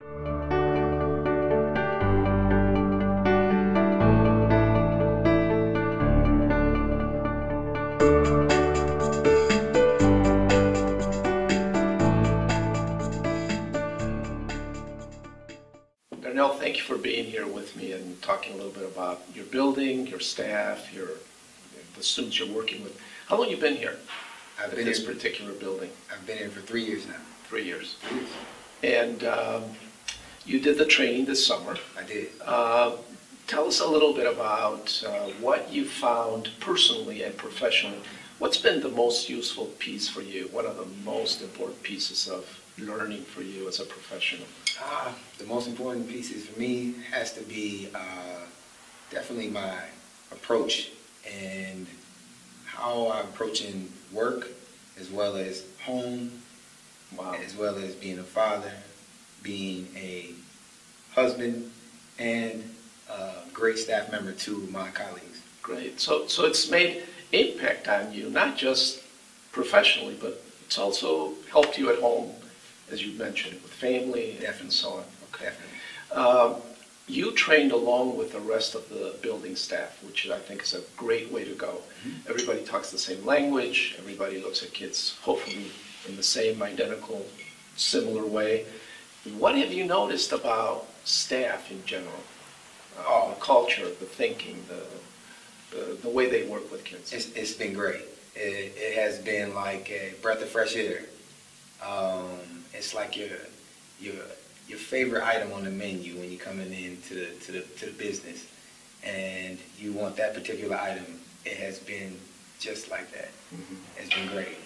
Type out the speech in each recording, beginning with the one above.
Darnell, thank you for being here with me and talking a little bit about your building, your staff, the students you're working with. How long have you been here I've at been this here, particular building? I've been here for 3 years now. 3 years. 3 years. And you did the training this summer. I did. Tell us a little bit about what you found personally and professionally. What's been the most useful piece for you? What are the most important pieces of learning for you as a professional? The most important pieces for me has to be definitely my approach and how I'm approaching work as well as home, Wow. as well as being a father, being a husband, and a great staff member to my colleagues. Great. So it's made impact on you, not just professionally, but it's also helped you at home, as you mentioned, with family and so on. Okay. You trained along with the rest of the building staff, which I think is a great way to go. Mm-hmm. Everybody talks the same language. Everybody looks at kids, hopefully, in the same identical, similar way. What have you noticed about staff in general? The culture, the thinking, the way they work with kids. It's been great. It has been like a breath of fresh air. It's like your favorite item on the menu when you're coming into the business, and you want that particular item. It has been just like that. Mm-hmm. It's been great.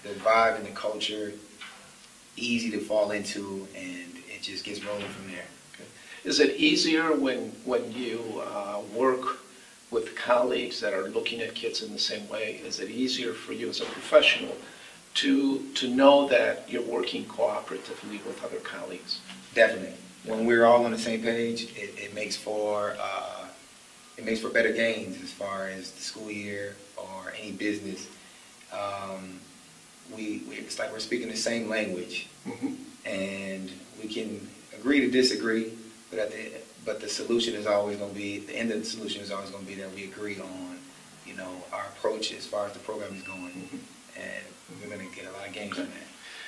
The vibe and the culture, easy to fall into, and it just gets rolling from there. Okay. Is it easier when you work with colleagues that are looking at kids in the same way? Is it easier for you as a professional to know that you're working cooperatively with other colleagues? Definitely. Yeah. When we're all on the same page, it makes for better gains as far as the school year or any business. It's like we're speaking the same language, mm-hmm. and we can agree to disagree, but the solution is always going to be, the end of the solution is always going to be that we agree on, our approach as far as the program is going, mm-hmm. and we're going to get a lot of gains on that.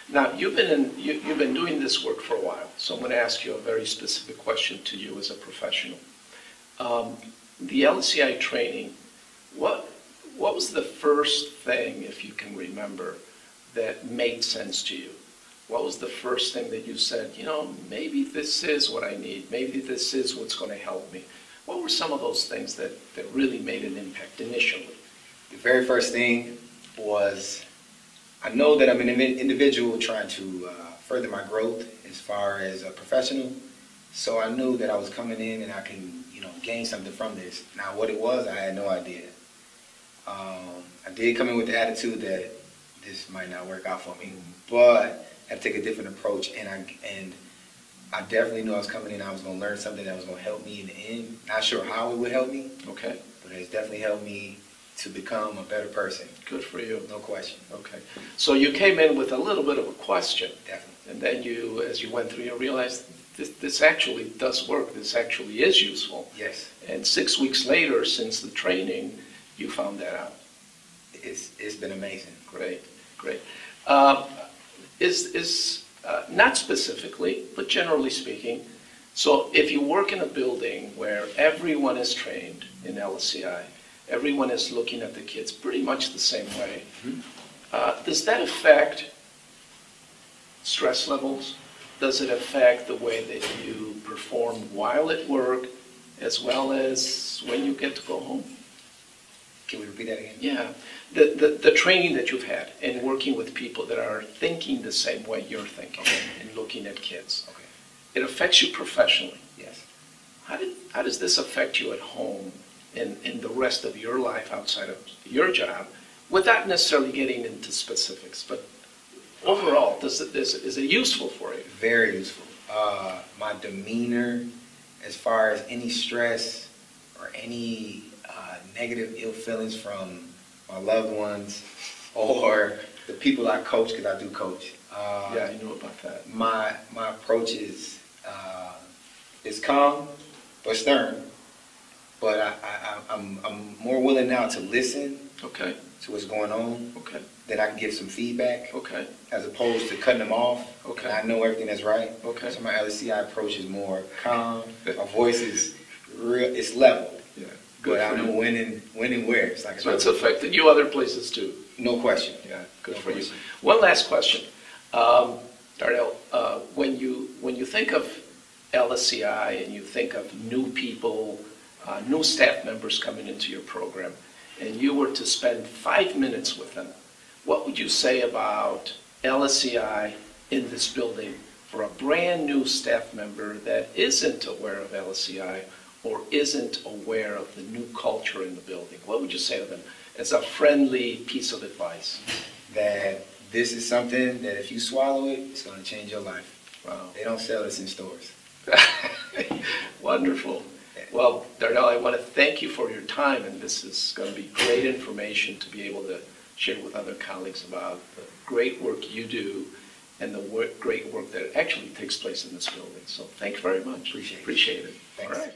Now, you've been doing this work for a while, so I'm going to ask you a very specific question to you as a professional. The LSCI training, what was the first thing, if you can remember, that made sense to you? What was the first thing that you said, maybe this is what I need, maybe this is what's going to help me? What were some of those things that really made an impact initially? The very first thing was, I know that I'm an individual trying to further my growth as far as a professional, so I knew that I was coming in and I can, gain something from this. Now, what it was, I had no idea. I did come in with the attitude that this might not work out for me, but I had to take a different approach, and I definitely knew I was coming in, I was going to learn something that was going to help me in the end. Not sure how it would help me, okay, but it's definitely helped me to become a better person. Good for you. No question. Okay. So you came in with a little bit of a question. Definitely. And then as you went through, you realized this actually does work. This actually is useful. Yes. And 6 weeks later, since the training, you found that out. It's been amazing. Great, great. Not specifically, but generally speaking, so if you work in a building where everyone is trained in LSCI, everyone is looking at the kids pretty much the same way, mm-hmm. Does that affect stress levels? Does it affect the way that you perform while at work, as well as when you get to go home? Can we repeat that again? Yeah. The training that you've had and working with people that are thinking the same way you're thinking, okay. and looking at kids. Okay. It affects you professionally. Yes. How does this affect you at home and the rest of your life outside of your job, without necessarily getting into specifics, but overall, is it useful for you? Very useful. My demeanor, as far as any stress or any negative ill feelings from my loved ones or the people I coach, because I do coach. Yeah, I know about that. My approach is It's calm but stern. But I'm more willing now to listen Okay. to what's going on. Okay. Then I can give some feedback. Okay. As opposed to cutting them off. Okay. And I know everything that's right. Okay. So my LSCI approach is more calm. My voice is real. It's level. Yeah. But I know when and where. It's like so it's affected you other places too. No question. Yeah. Good No for question. you. One last question, Darnell. When you think of LSCI and you think of new people, new staff members coming into your program, and you were to spend 5 minutes with them, what would you say about LSCI in this building for a brand new staff member that isn't aware of LSCI or isn't aware of the new culture in the building? What would you say to them as a friendly piece of advice? That this is something that if you swallow it, it's going to change your life. Wow. They don't sell this in stores. Wonderful. Well, Darnell, I want to thank you for your time, and this is going to be great information to be able to share with other colleagues about the great work you do and the great work that actually takes place in this building. So thank you very much. Appreciate it. Appreciate it. Thanks. All right.